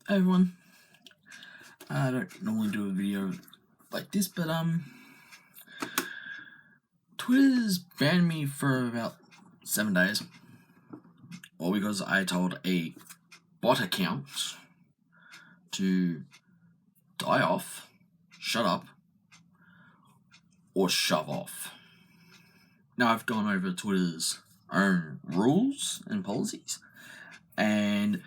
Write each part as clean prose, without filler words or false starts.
Hey everyone, I don't normally do a video like this, but Twitter's banned me for about 7 days, all because I told a bot account to die off, shut up, or shove off. Now I've gone over Twitter's own rules and policies, and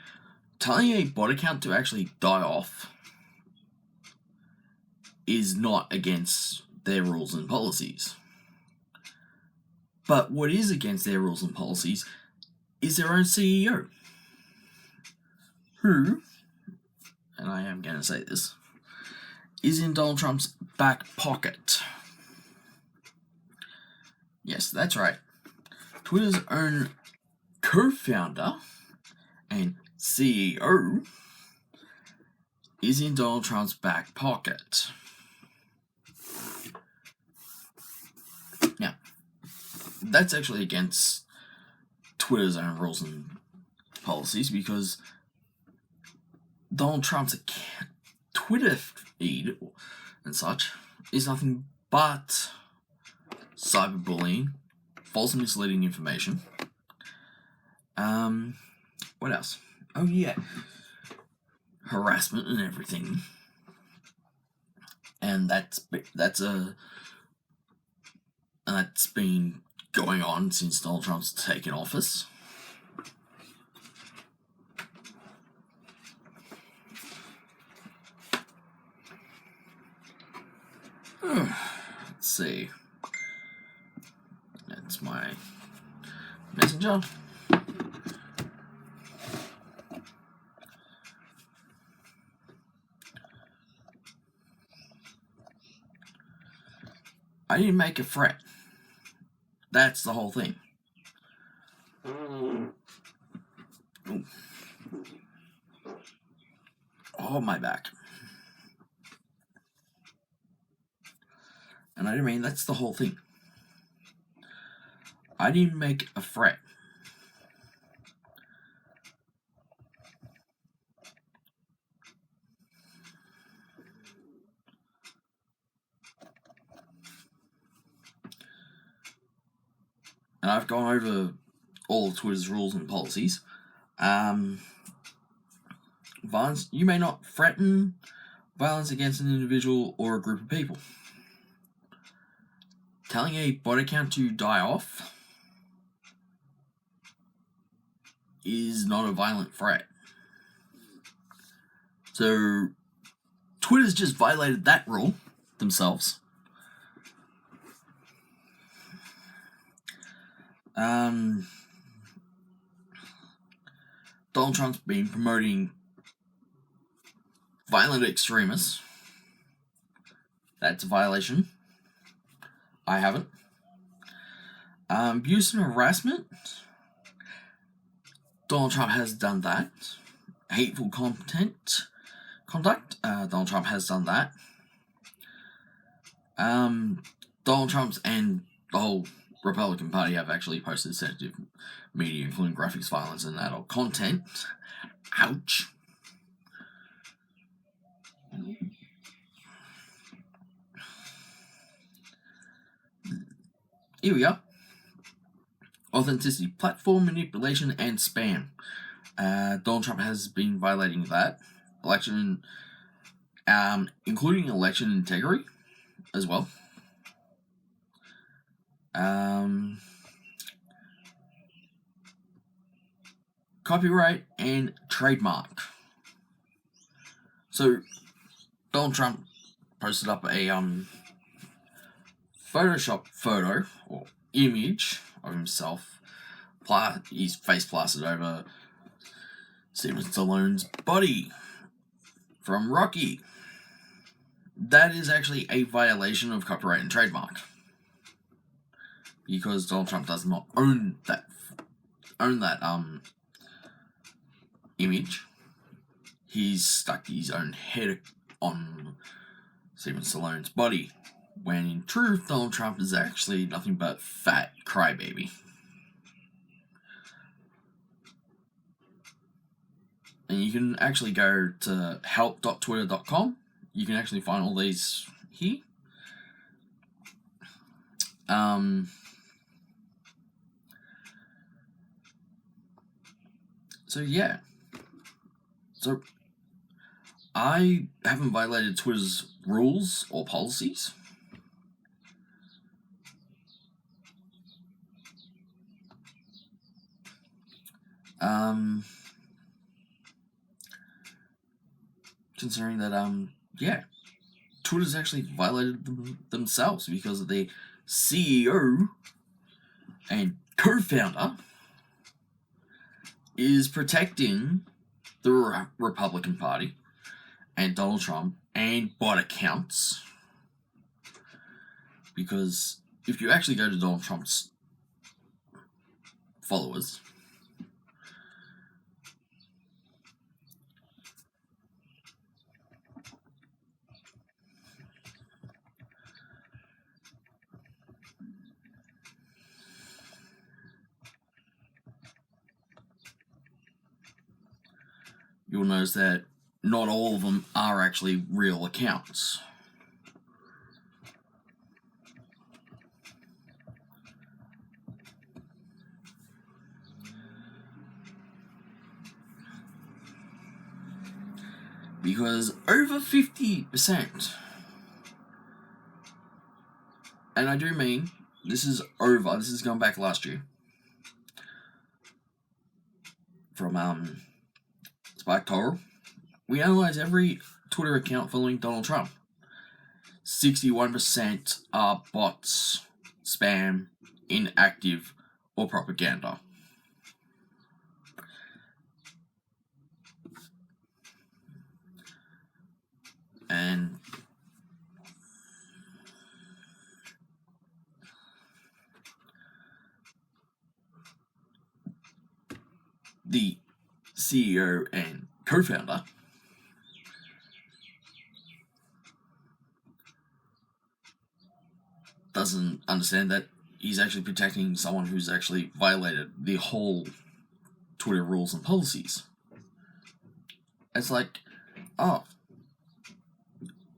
telling a bot account to actually die off is not against their rules and policies. But what is against their rules and policies is their own CEO, who, and I am going to say this, is in Donald Trump's back pocket. Yes, that's right. Twitter's own co-founder and CEO is in Donald Trump's back pocket. Now, that's actually against Twitter's own rules and policies, because Donald Trump's Twitter feed and such is nothing but cyberbullying, false and misleading information. What else? Oh yeah, harassment and everything. And that's been going on since Donald Trump's taken office. Let's see. That's my messenger. I didn't make a threat. That's the whole thing. Ooh. Oh, my back. And I mean, that's the whole thing. I didn't make a threat. And I've gone over all of Twitter's rules and policies. Violence, you may not threaten violence against an individual or a group of people. Telling a bot account to die off is not a violent threat. So Twitter's just violated that rule themselves. Donald Trump's been promoting violent extremists. That's a violation. I haven't. Abuse and harassment. Donald Trump has done that. Hateful conduct. Donald Trump has done that. Donald Trump's and the whole Republican Party have actually posted sensitive media, including graphics, violence, and adult content. Ouch. Here we are. Authenticity, platform manipulation, and spam. Donald Trump has been violating that. Election, including election integrity as well. Copyright and trademark. So Donald Trump posted up a Photoshop photo or image of himself. His face plastered over Sylvester Stallone's body from Rocky. That is actually a violation of copyright and trademark, because Donald Trump does not own that image. He's stuck his own head on Sylvester Stallone's body, when in truth Donald Trump is actually nothing but fat crybaby. And you can actually go to help.twitter.com. You can actually find all these here. So yeah. So I haven't violated Twitter's rules or policies. Considering that, yeah, Twitter's actually violated themselves because the CEO and co-founder is protecting the Republican Party and Donald Trump and bot accounts. Because if you actually go to Donald Trump's followers, you'll notice that not all of them are actually real accounts. Because over 50%, and I do mean, this is going back last year, from Spike Toral, we analyze every Twitter account following Donald Trump. 61% are bots, spam, inactive, or propaganda. And the CEO and co-founder doesn't understand that he's actually protecting someone who's actually violated the whole Twitter rules and policies. It's like, oh,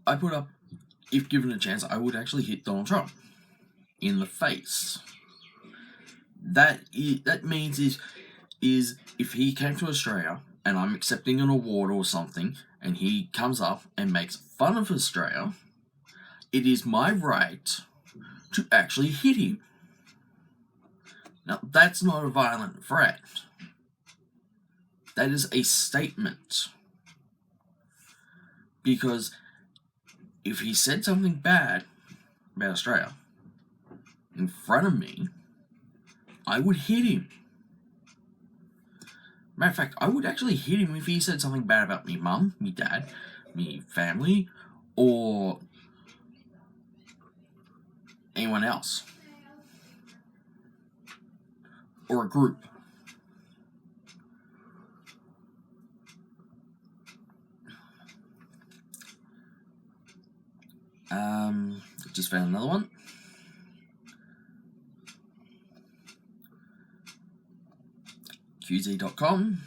I put up, if given a chance, I would actually hit Donald Trump in the face. That means is if he came to Australia and I'm accepting an award or something, and he comes up and makes fun of Australia, it is my right to actually hit him. Now, that's not a violent threat. That is a statement. Because if he said something bad about Australia in front of me, I would hit him. Matter of fact, I would actually hit him if he said something bad about me mum, me dad, me family, or anyone else. Or a group. Just found another one. QZ.com.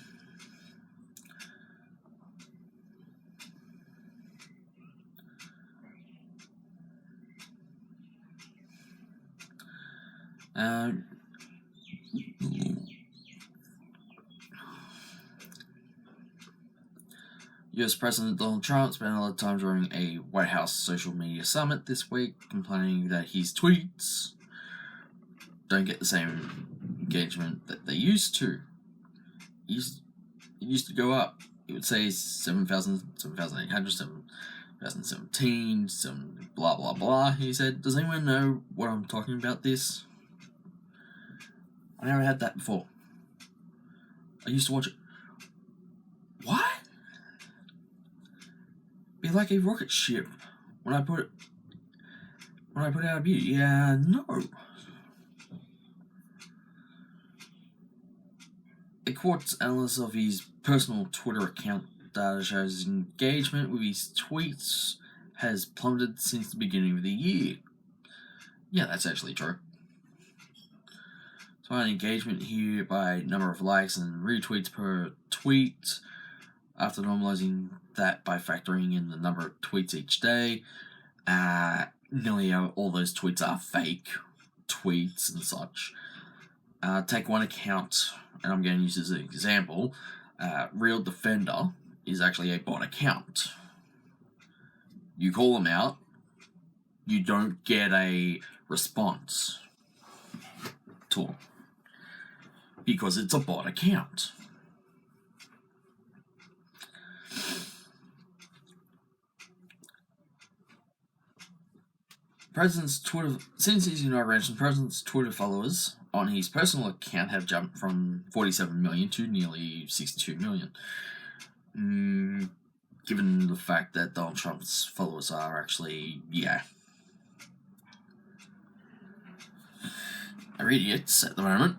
US President Donald Trump spent a lot of time during a White House social media summit this week complaining that his tweets don't get the same engagement that they used to. It used to go up. It would say 7,000, 7,800, 7,017, some blah blah blah. He said, does anyone know what I'm talking about this? I never had that before. I used to watch it. What? Be like a rocket ship when I put it out of view. Yeah, no. A Quartz analysis of his personal Twitter account data shows his engagement with his tweets has plummeted since the beginning of the year. Yeah, that's actually true. So I had engagement here by number of likes and retweets per tweet. after normalizing that by factoring in the number of tweets each day, nearly all those tweets are fake tweets and such. Take one account, and I'm going to use this as an example. Real Defender is actually a bot account. You call them out, you don't get a response to them because it's a bot account. Since his inauguration, President's Twitter followers on his personal account have jumped from 47 million to nearly 62 million. Given the fact that Donald Trump's followers are actually, are idiots at the moment.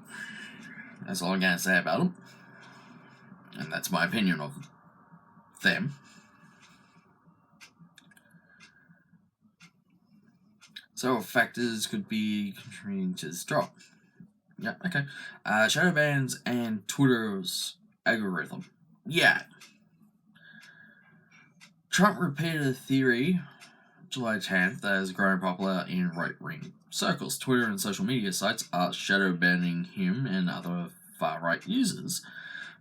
That's all I'm going to say about them. And that's my opinion of them. Several factors could be contributing to this drop. Yeah, okay. Shadow bans and Twitter's algorithm. Yeah. Trump repeated a theory July 10th that has grown popular in right-wing circles. Twitter and social media sites are shadow banning him and other far-right users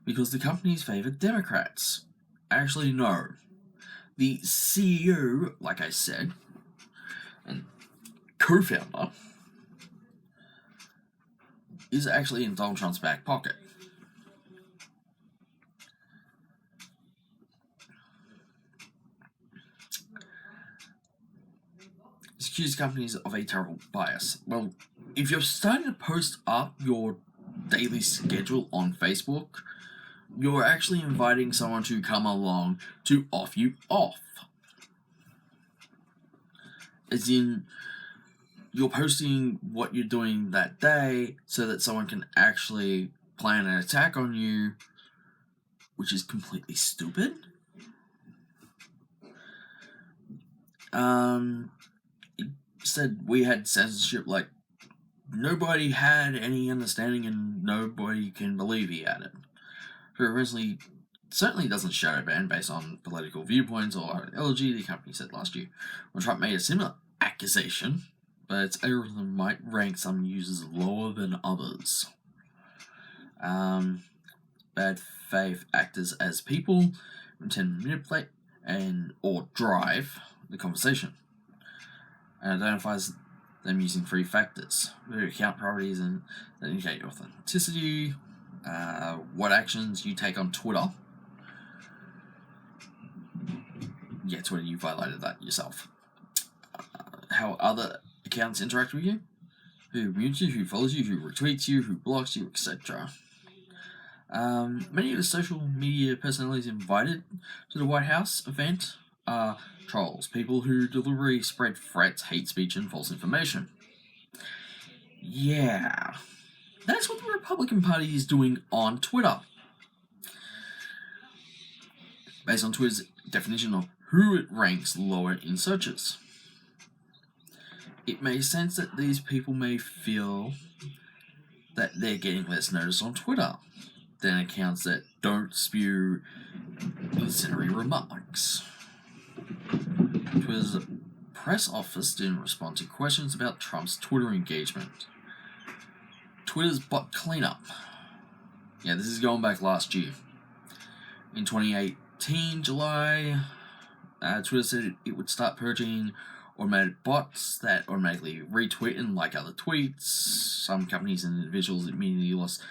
because the companies favor Democrats. Actually, no. The CEO, like I said, and co-founder, is actually in Donald Trump's back pocket. This accused companies of a terrible bias. Well, if you're starting to post up your daily schedule on Facebook, you're actually inviting someone to come along to off you off. As in, you're posting what you're doing that day so that someone can actually plan an attack on you, which is completely stupid. It said we had censorship, like nobody had any understanding and nobody can believe he had it. So originally, certainly doesn't shadow ban based on political viewpoints or ideology, the company said last year. When Trump made a similar accusation, but its algorithm might rank some users lower than others. Bad faith actors as people intend to manipulate or drive the conversation, and identifies them using three factors: their account properties and that indicate your authenticity, what actions you take on Twitter. Yeah, Twitter, you violated that yourself. How other accounts interact with you, who mutes you, who follows you, who retweets you, who blocks you, etc. Many of the social media personalities invited to the White House event are trolls, people who deliberately spread threats, hate speech, and false information. Yeah, that's what the Republican Party is doing on Twitter. Based on Twitter's definition of who it ranks lower in searches. It makes sense that these people may feel that they're getting less notice on Twitter than accounts that don't spew incendiary remarks. Twitter's press office didn't respond to questions about Trump's Twitter engagement. Twitter's bot cleanup. Yeah, this is going back last year. In 2018, July, Twitter said it would start purging automated bots that automatically retweet and like other tweets. Some companies and individuals immediately lost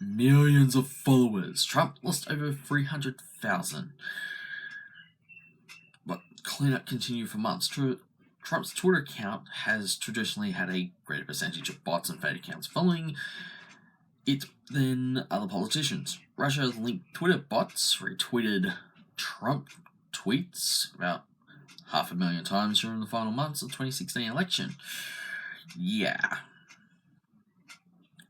millions of followers. Trump lost over 300,000. But cleanup continued for months. Trump's Twitter account has traditionally had a greater percentage of bots and fake accounts following it than other politicians. Russia-linked Twitter bots retweeted Trump tweets about 500,000 times during the final months of the 2016 election. Yeah.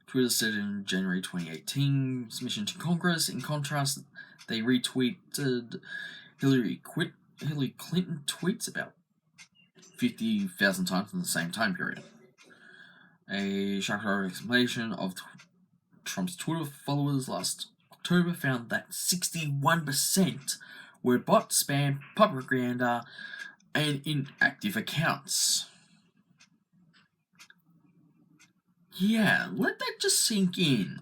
Twitter said in January 2018 submission to Congress. In contrast, they retweeted Hillary Clinton tweets about 50,000 times in the same time period. A shocking explanation of Trump's Twitter followers last October found that 61% were bots, spam, propaganda, and inactive accounts. Yeah, let that just sink in.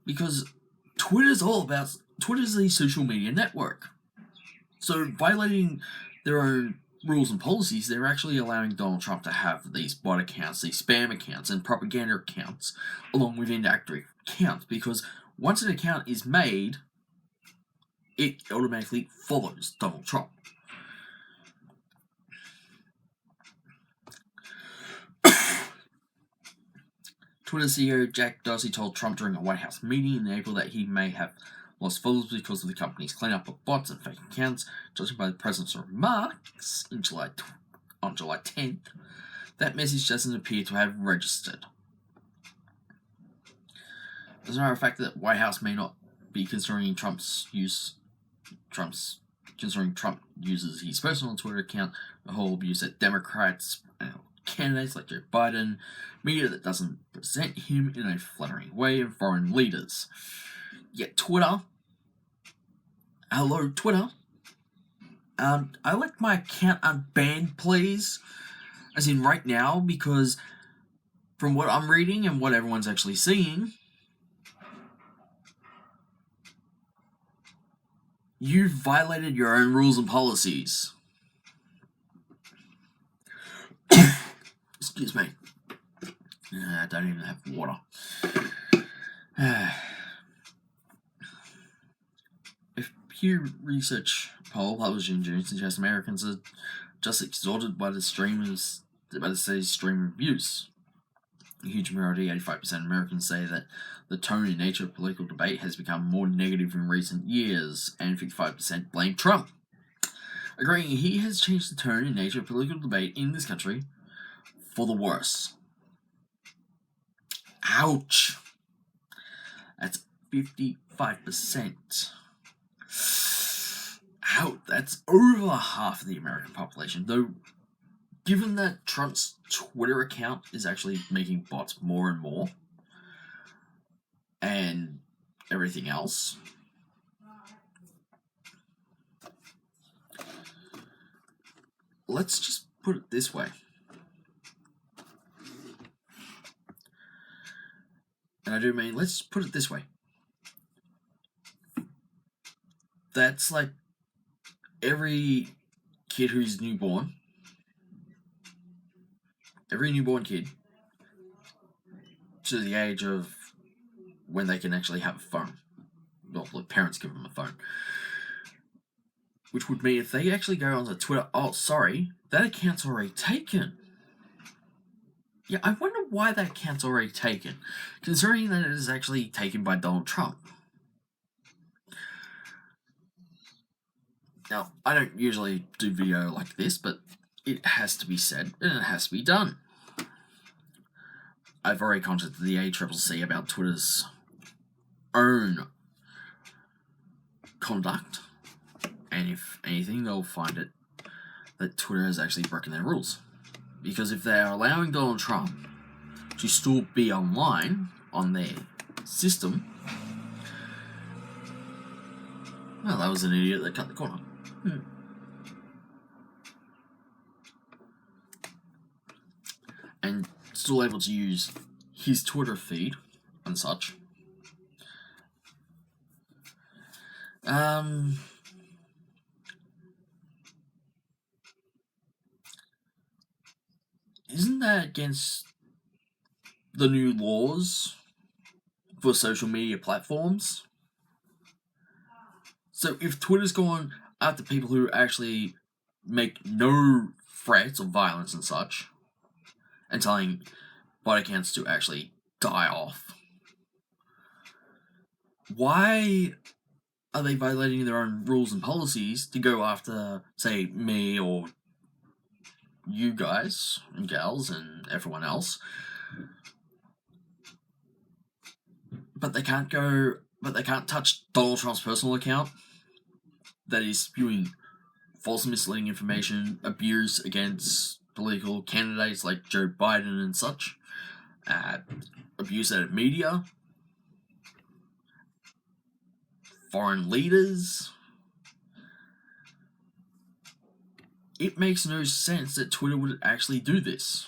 Because Twitter's a social media network. So violating their own rules and policies, they're actually allowing Donald Trump to have these bot accounts, these spam accounts, and propaganda accounts, along with inactive accounts, because once an account is made, it automatically follows Donald Trump. Twitter CEO Jack Dorsey told Trump during a White House meeting in April that he may have lost followers because of the company's cleanup of bots and fake accounts, judging by the president's remarks on July 10th. That message doesn't appear to have registered. As a matter of fact, that White House may not be considering Trump uses his personal Twitter account, the whole abuse that Democrats and candidates like Joe Biden, media that doesn't present him in a flattering way, and foreign leaders. Yet Twitter, hello Twitter, I like my account unbanned, please, as in right now, because from what I'm reading and what everyone's actually seeing, you've violated your own rules and policies. Excuse me. I don't even have water. A Pew Research poll published in June suggests Americans are just exhausted by the state's stream of abuse. A huge majority, 85% of Americans, say that the tone and nature of political debate has become more negative in recent years, and 55% blame Trump, agreeing he has changed the tone and nature of political debate in this country for the worse. Ouch! That's 55%. Ouch, that's over half of the American population, though given that Trump's Twitter account is actually making bots more and more, and everything else, let's just put it this way. And I do mean, let's put it this way. That's like every kid who's newborn, every newborn kid to the age of when they can actually have a phone. Well, the parents give them a phone. Which would mean if they actually go onto Twitter, oh, sorry, that account's already taken. Yeah, I wonder why that account's already taken, considering that it is actually taken by Donald Trump. Now, I don't usually do video like this, but it has to be said, and it has to be done. I've already contacted the ACCC about Twitter's own conduct, and if anything, they'll find it that Twitter has actually broken their rules. Because if they're allowing Donald Trump to still be online on their system, well, that was an idiot that cut the corner. And still able to use his Twitter feed and such. Isn't that against the new laws for social media platforms? So if Twitter's gone after people who actually make no threats or violence and such, and telling bot accounts to actually die off, why are they violating their own rules and policies to go after, say, me or you guys and gals and everyone else? But they can't touch Donald Trump's personal account that is spewing false and misleading information, abuse against political candidates like Joe Biden and such, abuse at media, foreign leaders, it makes no sense that Twitter would actually do this.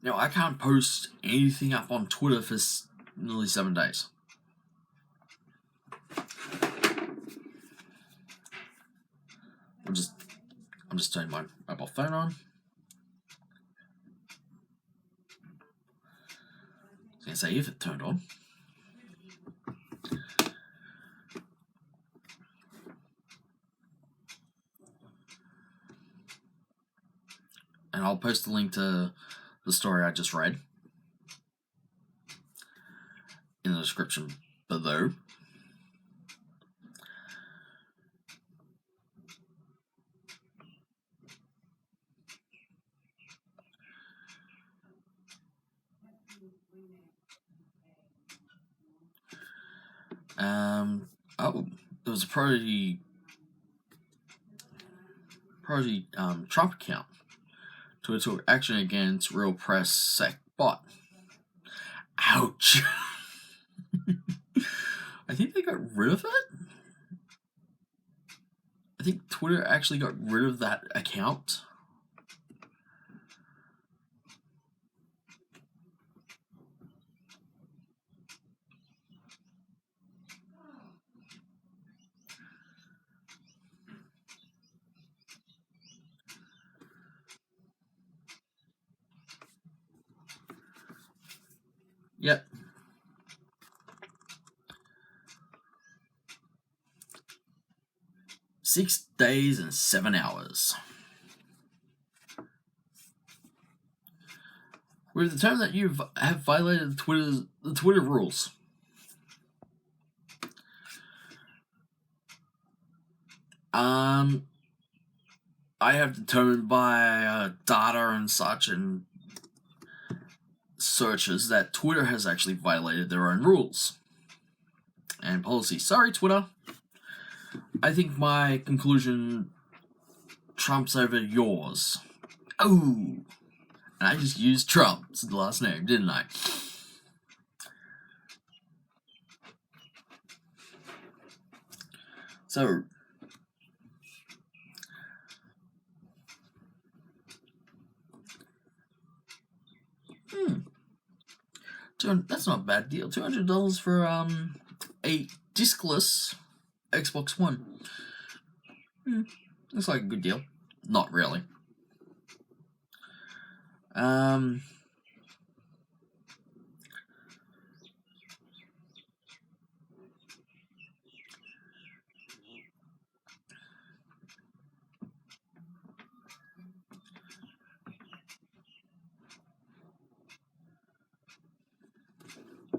Now, I can't post anything up on Twitter for nearly 7 days. I'm just turning my mobile phone on. I was going to say, if it turned on. And I'll post a link to the story I just read in the description below. There was a Prodigy Trump account. Twitter took action against Real Press Sec bot. Ouch. I think they got rid of it. I think Twitter actually got rid of that account. Yep. "6 days and 7 hours. We've determined that you have violated the Twitter rules. I have determined by data and such and searches that Twitter has actually violated their own rules and policies. Sorry, Twitter. I think my conclusion trumps over yours." Oh, and I just used Trump's last name, didn't I? So, that's not a bad deal. $200 for a discless Xbox One. Looks like a good deal. Not really.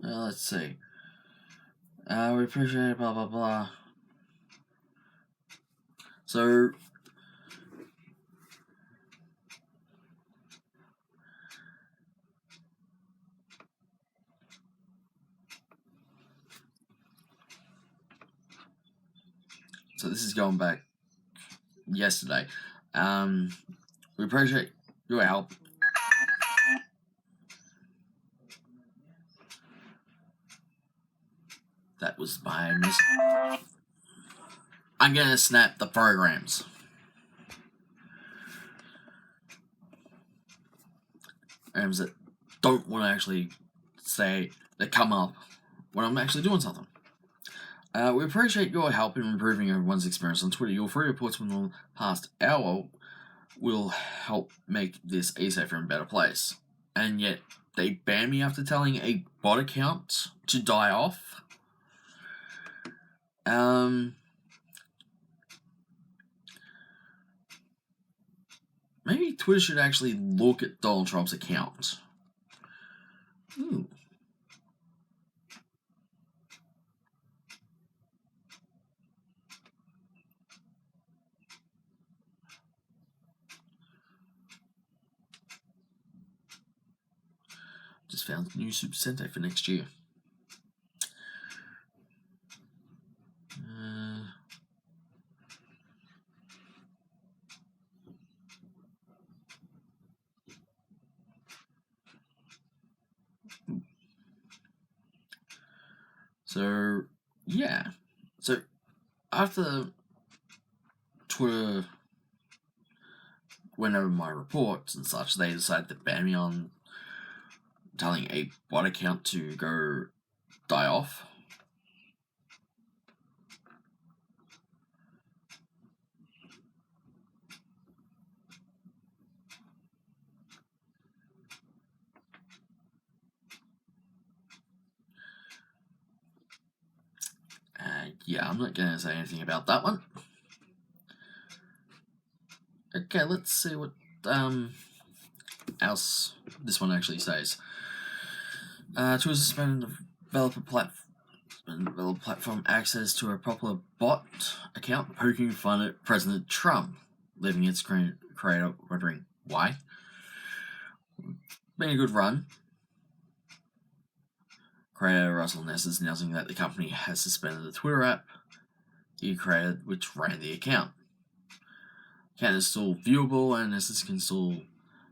Let's see. We appreciate it, blah, blah, blah. So, this is going back yesterday. We appreciate your help. That was my mistake. I'm gonna snap the programs. Programs that don't want to actually say that come up when I'm actually doing something. We appreciate your help in improving everyone's experience on Twitter. Your free reports from the past hour will help make this a safer and better place. And yet, they banned me after telling a bot account to die off. Maybe Twitter should actually look at Donald Trump's account. Ooh. Just found a new Super Sentai for next year. So, yeah. So, after Twitter went over my reports and such. They decided to ban me on telling a bot account to go die off. Yeah, I'm not going to say anything about that one. Okay, let's see what else this one actually says. Twitter suspended developer platform access to a popular bot account poking fun at President Trump, leaving its creator wondering why. Been a good run. Creator Russell Ness is announcing that the company has suspended the Twitter app he created, which ran the account. The account is still viewable, and Ness can still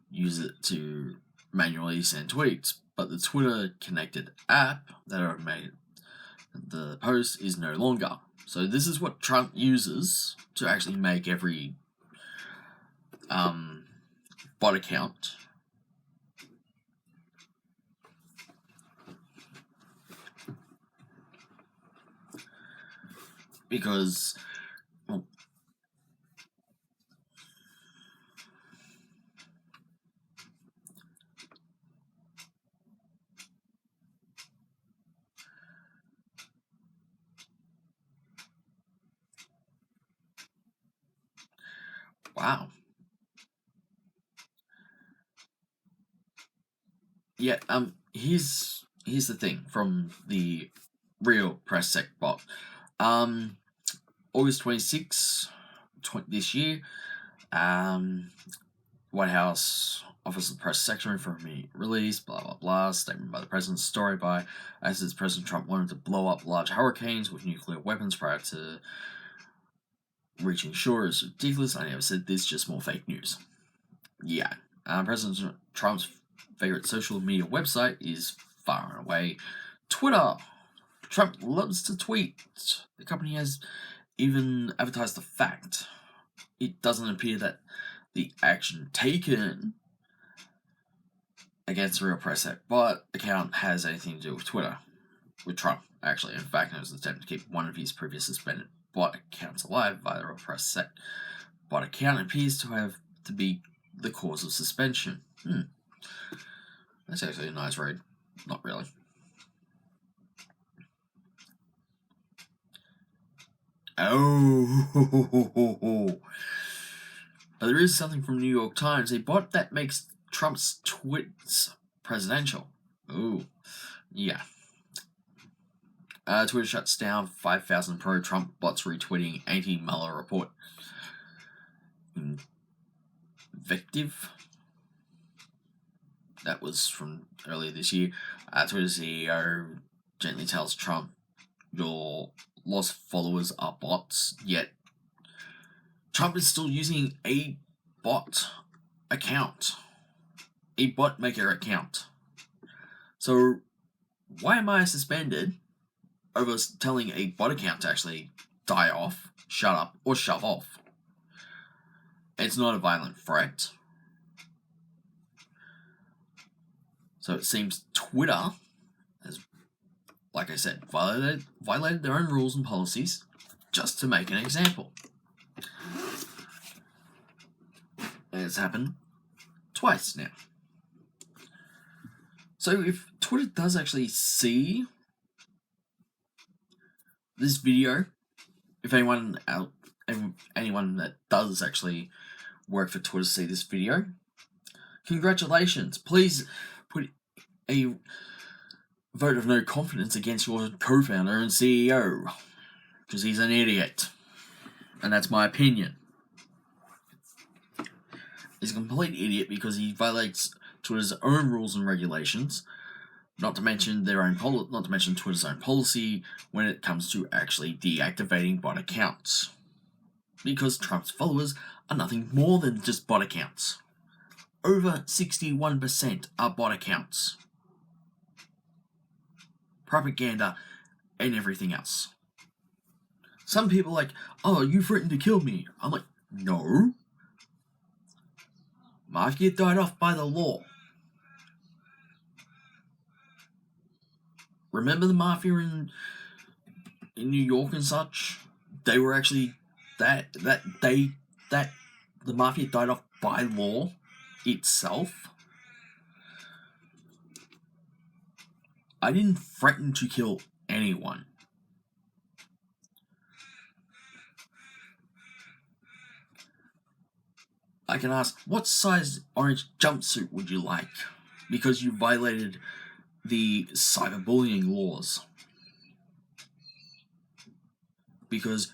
use it to manually send tweets, but the Twitter connected app that made the post is no longer. So this is what Trump uses to actually make every bot account. Because, well, wow. Yeah, here's the thing from the real press sec bot. August 26th, this year, White House Office of the Press Secretary for me released, blah blah blah, statement by the president, story by, as President Trump wanted to blow up large hurricanes with nuclear weapons prior to reaching shore is ridiculous. I never said this, just more fake news. Yeah. President Trump's favorite social media website is far and away Twitter. Trump loves to tweet. The company has even advertised the fact. It doesn't appear that the action taken against the Real Press Act bot account has anything to do with Twitter, with Trump, actually. In fact, it was an attempt to keep one of his previous suspended bot accounts alive via the Real Press Act bot account appears to be the cause of suspension. That's actually a nice read. Not really. Oh, but there is something from New York Times. A bot that makes Trump's tweets presidential. Oh, yeah. Twitter shuts down 5,000 pro-Trump bots retweeting anti-Mueller report. Invective. That was from earlier this year. Twitter CEO gently tells Trump, your lost followers are bots, yet Trump is still using a bot account. A bot maker account. So why am I suspended over telling a bot account to actually die off, shut up, or shove off? It's not a violent threat. So it seems Twitter has, like I said, violated their own rules and policies just to make an example. And it's happened twice now. So if Twitter does actually see this video, if anyone that does actually work for Twitter see this video, congratulations. Please put a vote of no confidence against your co-founder and CEO, because he's an idiot. And that's my opinion. He's a complete idiot because he violates Twitter's own rules and regulations, not to mention Twitter's own policy when it comes to actually deactivating bot accounts. Because Trump's followers are nothing more than just bot accounts. Over 61% are bot accounts. Propaganda and everything else. Some people are like, oh, you threatened to kill me. I'm like, No. Mafia died off by the law. Remember the Mafia in New York and such? They were actually the Mafia died off by law itself. I didn't threaten to kill anyone. I can ask, what size orange jumpsuit would you like? Because you violated the cyberbullying laws. Because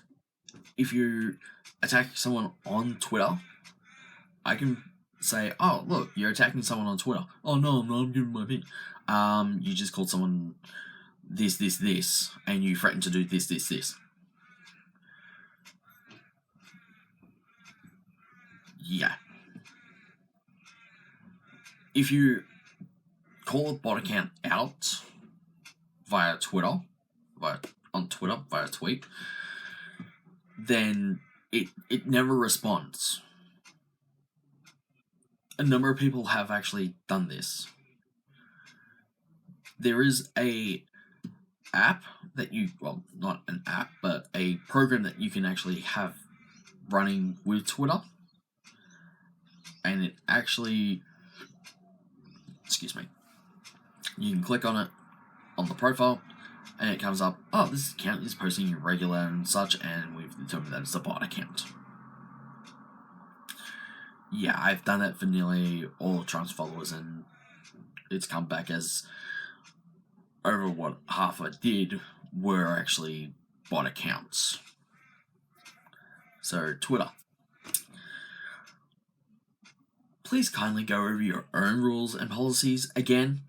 if you attack someone on Twitter, I can say, oh, look, you're attacking someone on Twitter. Oh, no, I'm giving my opinion. You just called someone this, and you threatened to do this. Yeah. If you call a bot account out via Twitter, via tweet, then it never responds. A number of people have actually done this. There is a app that not an app, but a program that you can actually have running with Twitter, and it actually, you can click on it on the profile, and it comes up, oh, this account is posting irregular and such, and we've determined that it's a bot account. Yeah, I've done that for nearly all of Trump's followers, and it's come back as over what half I did were actually bot accounts. So, Twitter. Please kindly go over your own rules and policies again.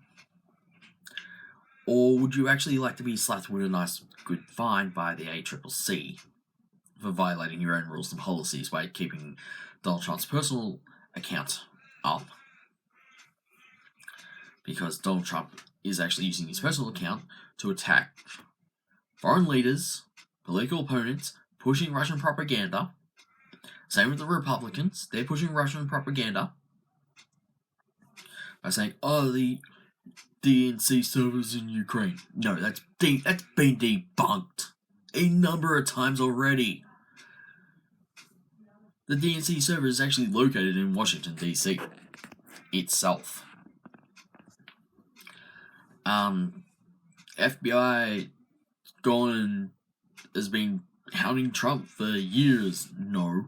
Or would you actually like to be slapped with a nice good fine by the ACCC for violating your own rules and policies by keeping Donald Trump's personal account up? Because Donald Trump is actually using his personal account to attack foreign leaders, political opponents, pushing Russian propaganda. Same with the Republicans. They're pushing Russian propaganda by saying, oh, the DNC servers in Ukraine. No, that's been debunked a number of times already. The DNC server is actually located in Washington, D.C. itself. FBI gone and has been hounding Trump for years. No.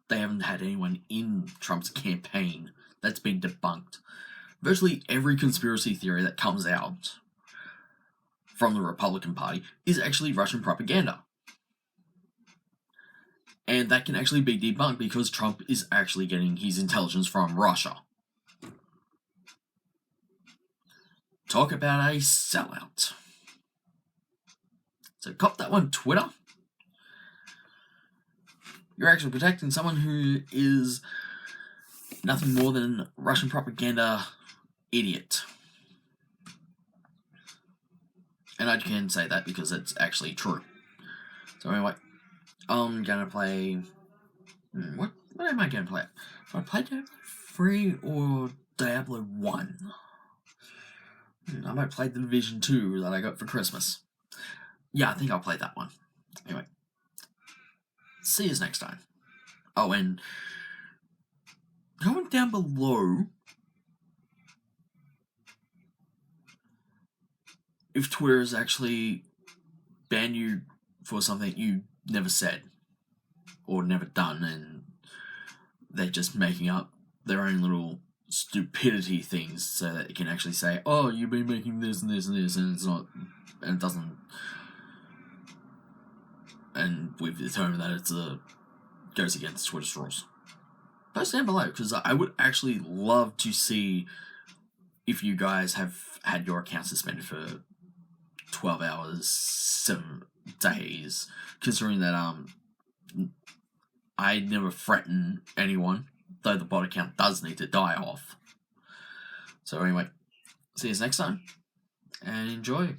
They haven't had anyone in Trump's campaign. That's been debunked. Virtually every conspiracy theory that comes out from the Republican Party is actually Russian propaganda. And that can actually be debunked because Trump is actually getting his intelligence from Russia. Talk about a sellout. So cop that one, Twitter. You're actually protecting someone who is nothing more than Russian propaganda idiot. And I can say that because it's actually true. So anyway, I'm gonna play. What am I gonna play? Do I play Diablo 3 or Diablo 1? I might play the Division 2 that I got for Christmas. Yeah, I think I'll play that one. Anyway, see you next time. Oh, and comment down below if Twitter has actually banned you for something you never said or never done, and they're just making up their own little stupidity things so that it can actually say, oh, you've been making this and this and this, and it's not, and it doesn't, and we've determined that it's goes against Twitter's rules. Post down below, because I would actually love to see if you guys have had your account suspended for 12 hours, 7 days, considering that I never threaten anyone, though the bot account does need to die off. So anyway, see you next time, and enjoy.